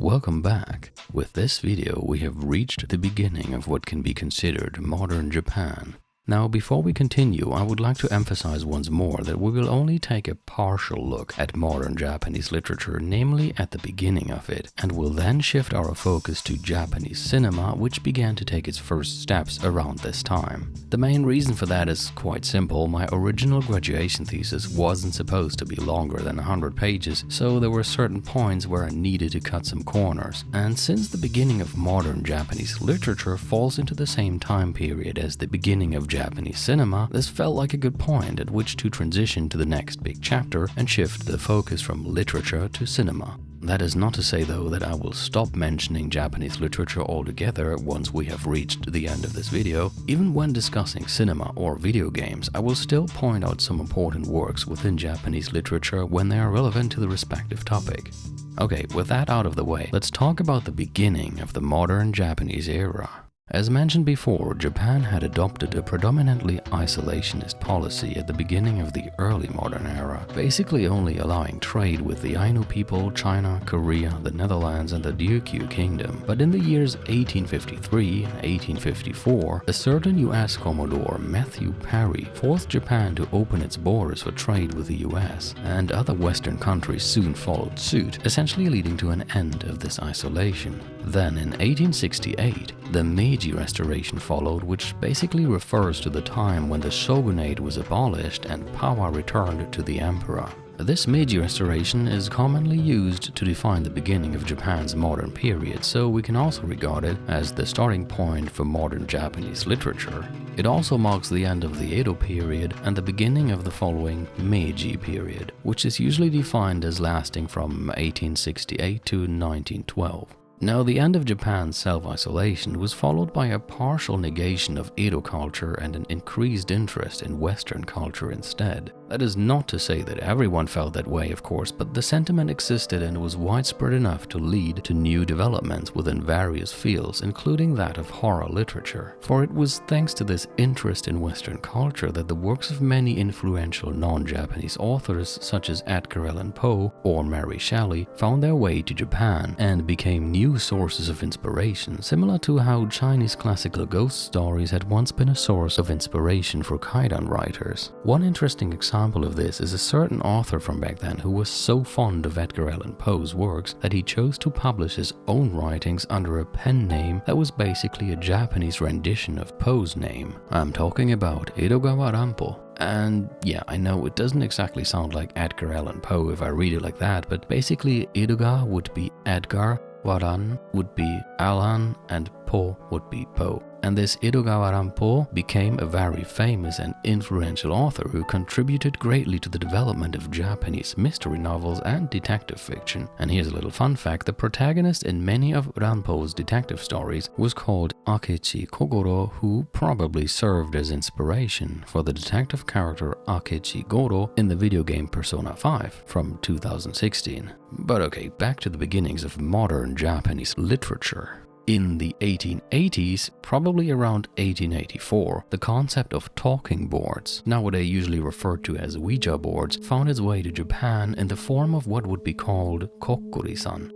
Welcome back. With this video, we have reached the beginning of what can be considered modern Japan. Now, before we continue, I would like to emphasize once more that we will only take a partial look at modern Japanese literature, namely at the beginning of it, and will then shift our focus to Japanese cinema, which began to take its first steps around this time. The main reason for that is quite simple. My original graduation thesis wasn't supposed to be longer than 100 pages, so there were certain points where I needed to cut some corners. And since the beginning of modern Japanese literature falls into the same time period as the beginning of Japanese cinema, this felt like a good point at which to transition to the next big chapter and shift the focus from literature to cinema. That is not to say, though, that I will stop mentioning Japanese literature altogether once we have reached the end of this video. Even when discussing cinema or video games, I will still point out some important works within Japanese literature when they are relevant to the respective topic. Okay, with that out of the way, let's talk about the beginning of the modern Japanese era. As mentioned before, Japan had adopted a predominantly isolationist policy at the beginning of the early modern era, basically only allowing trade with the Ainu people, China, Korea, the Netherlands, and the Ryukyu Kingdom. But in the years 1853 and 1854, a certain US Commodore Matthew Perry forced Japan to open its borders for trade with the US, and other Western countries soon followed suit, essentially leading to an end of this isolation. Then in 1868, the Meiji Restoration followed, which basically refers to the time when the shogunate was abolished and power returned to the emperor. This Meiji Restoration is commonly used to define the beginning of Japan's modern period, so we can also regard it as the starting point for modern Japanese literature. It also marks the end of the Edo period and the beginning of the following Meiji period, which is usually defined as lasting from 1868 to 1912. Now, the end of Japan's self-isolation was followed by a partial negation of Edo culture and an increased interest in Western culture instead. That is not to say that everyone felt that way, of course, but the sentiment existed and was widespread enough to lead to new developments within various fields, including that of horror literature. For it was thanks to this interest in Western culture that the works of many influential non-Japanese authors such as Edgar Allan Poe or Mary Shelley found their way to Japan and became new sources of inspiration, similar to how Chinese classical ghost stories had once been a source of inspiration for kaidan writers. One interesting example of this is a certain author from back then who was so fond of Edgar Allan Poe's works that he chose to publish his own writings under a pen name that was basically a Japanese rendition of Poe's name. I'm talking about Edogawa Ranpo. And yeah, I know it doesn't exactly sound like Edgar Allan Poe if I read it like that, but basically Edoga would be Edgar, Waran would be Alan, and Po would be Poe. And this Edogawa Ranpo became a very famous and influential author who contributed greatly to the development of Japanese mystery novels and detective fiction. And here's a little fun fact: the protagonist in many of Ranpo's detective stories was called Akechi Kogoro, who probably served as inspiration for the detective character Akechi Goro in the video game Persona 5 from 2016. But okay, back to the beginnings of modern Japanese literature. In the 1880s, probably around 1884, the concept of talking boards, nowadays usually referred to as Ouija boards, found its way to Japan in the form of what would be called kokkuri-san.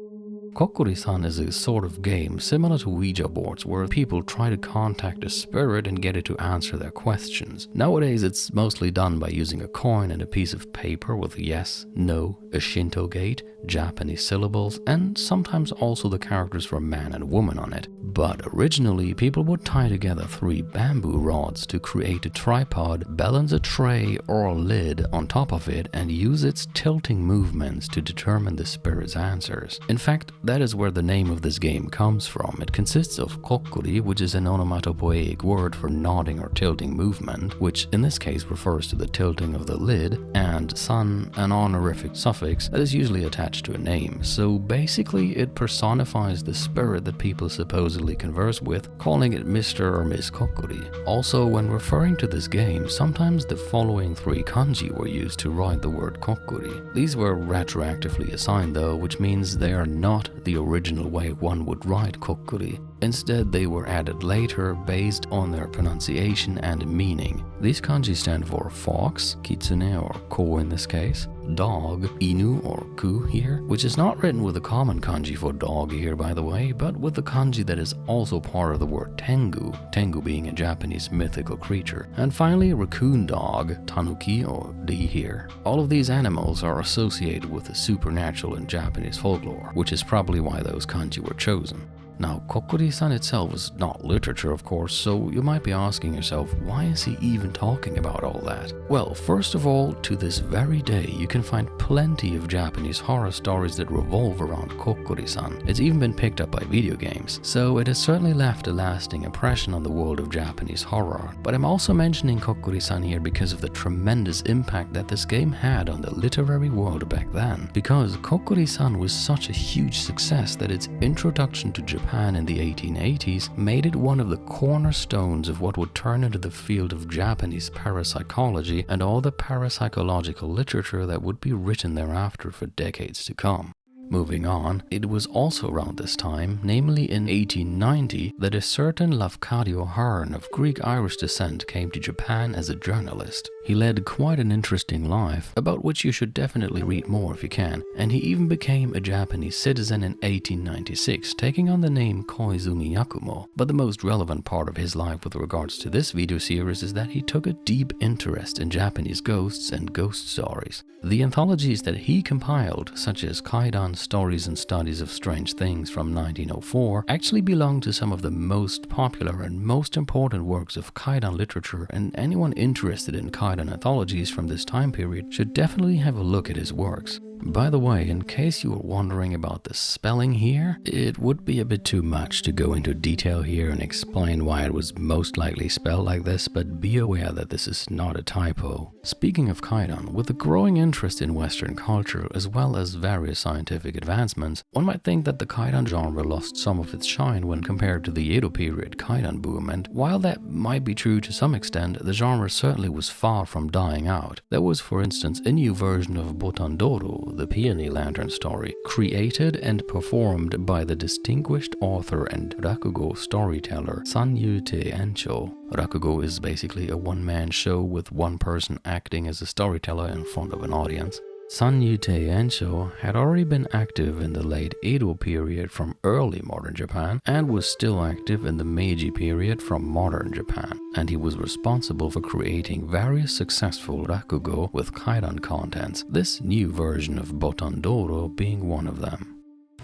Kokkuri-san is a sort of game similar to Ouija boards where people try to contact a spirit and get it to answer their questions. Nowadays, it's mostly done by using a coin and a piece of paper with a yes, no, a Shinto gate, Japanese syllables, and sometimes also the characters for man and woman on it. But originally, people would tie together 3 bamboo rods to create a tripod, balance a tray or a lid on top of it, and use its tilting movements to determine the spirit's answers. In fact, that is where the name of this game comes from. It consists of kokkuri, which is an onomatopoeic word for nodding or tilting movement, which in this case refers to the tilting of the lid, and san, an honorific suffix that is usually attached to a name. So basically, it personifies the spirit that people supposedly converse with, calling it Mr. or Miss Kokkuri. Also, when referring to this game, sometimes the following 3 kanji were used to write the word kokkuri. These were retroactively assigned though, which means they are not the original way one would write kokkuri. Instead, they were added later based on their pronunciation and meaning. These kanji stand for fox, kitsune or ko in this case, dog, inu or ku here, which is not written with the common kanji for dog here, by the way, but with the kanji that is also part of the word tengu, tengu being a Japanese mythical creature. And finally, raccoon dog, tanuki or ri here. All of these animals are associated with the supernatural in Japanese folklore, which is probably why those kanji were chosen. Now, Kokori-san itself is not literature, of course, so you might be asking yourself, why is he even talking about all that? Well, first of all, to this very day, you can find plenty of Japanese horror stories that revolve around Kokori-san. It's even been picked up by video games, so it has certainly left a lasting impression on the world of Japanese horror. But I'm also mentioning Kokori-san here because of the tremendous impact that this game had on the literary world back then. Because Kokori-san was such a huge success that its introduction to Japan in the 1880s made it one of the cornerstones of what would turn into the field of Japanese parapsychology and all the parapsychological literature that would be written thereafter for decades to come. Moving on, it was also around this time, namely in 1890, that a certain Lafcadio Hearn of Greek-Irish descent came to Japan as a journalist. He led quite an interesting life, about which you should definitely read more if you can, and he even became a Japanese citizen in 1896, taking on the name Koizumi Yakumo. But the most relevant part of his life with regards to this video series is that he took a deep interest in Japanese ghosts and ghost stories. The anthologies that he compiled, such as Kaidan Stories and Studies of Strange Things from 1904, actually belong to some of the most popular and most important works of Kaidan literature, and anyone interested in Kaidan anthologies from this time period should definitely have a look at his works. By the way, in case you were wondering about the spelling here, it would be a bit too much to go into detail here and explain why it was most likely spelled like this, but be aware that this is not a typo. Speaking of Kaidan, with the growing interest in Western culture as well as various scientific advancements, one might think that the Kaidan genre lost some of its shine when compared to the Edo period Kaidan boom, and while that might be true to some extent, the genre certainly was far from dying out. There was, for instance, a new version of Botandoro, the Peony Lantern story, created and performed by the distinguished author and rakugo storyteller Sanyute Encho. Rakugo is basically a one-man show with one person acting as a storyteller in front of an audience. Sanyute Encho had already been active in the late Edo period from early modern Japan and was still active in the Meiji period from modern Japan, and he was responsible for creating various successful rakugo with Kaidan contents, this new version of Botandoro being one of them.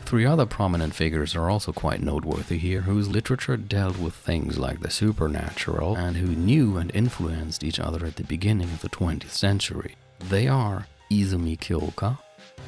Three other prominent figures are also quite noteworthy here, whose literature dealt with things like the supernatural and who knew and influenced each other at the beginning of the 20th century. They are Izumi Kyoka,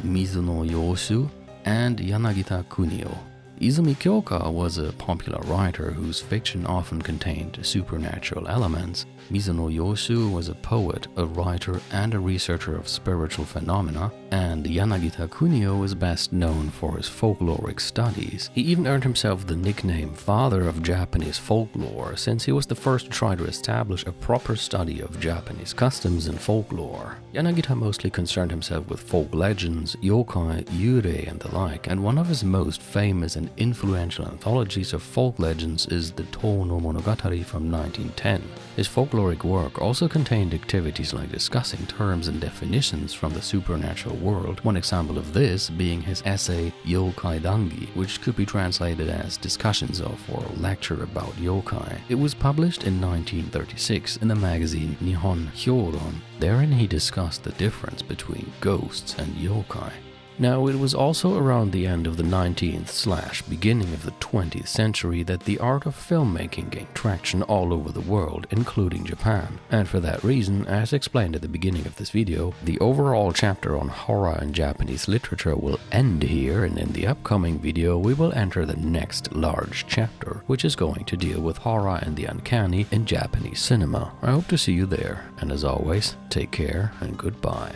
Mizuno Yoshu, and Yanagita Kunio. Izumi Kyoka was a popular writer whose fiction often contained supernatural elements. Mizuno Yoshu was a poet, a writer, and a researcher of spiritual phenomena, and Yanagita Kunio is best known for his folkloric studies. He even earned himself the nickname Father of Japanese Folklore, since he was the first to try to establish a proper study of Japanese customs and folklore. Yanagita mostly concerned himself with folk legends, yokai, yurei, and the like, and one of his most famous and influential anthologies of folk legends is the To no Monogatari from 1910. His folkloric work also contained activities like discussing terms and definitions from the supernatural world, one example of this being his essay Yokai Dangi, which could be translated as discussions of or lecture about yokai. It was published in 1936 in the magazine Nihon Hyoron. Therein he discussed the difference between ghosts and yokai. Now, it was also around the end of the 19th/beginning of the 20th century that the art of filmmaking gained traction all over the world, including Japan. And for that reason, as explained at the beginning of this video, the overall chapter on horror in Japanese literature will end here, and in the upcoming video we will enter the next large chapter, which is going to deal with horror and the uncanny in Japanese cinema. I hope to see you there, and as always, take care and goodbye.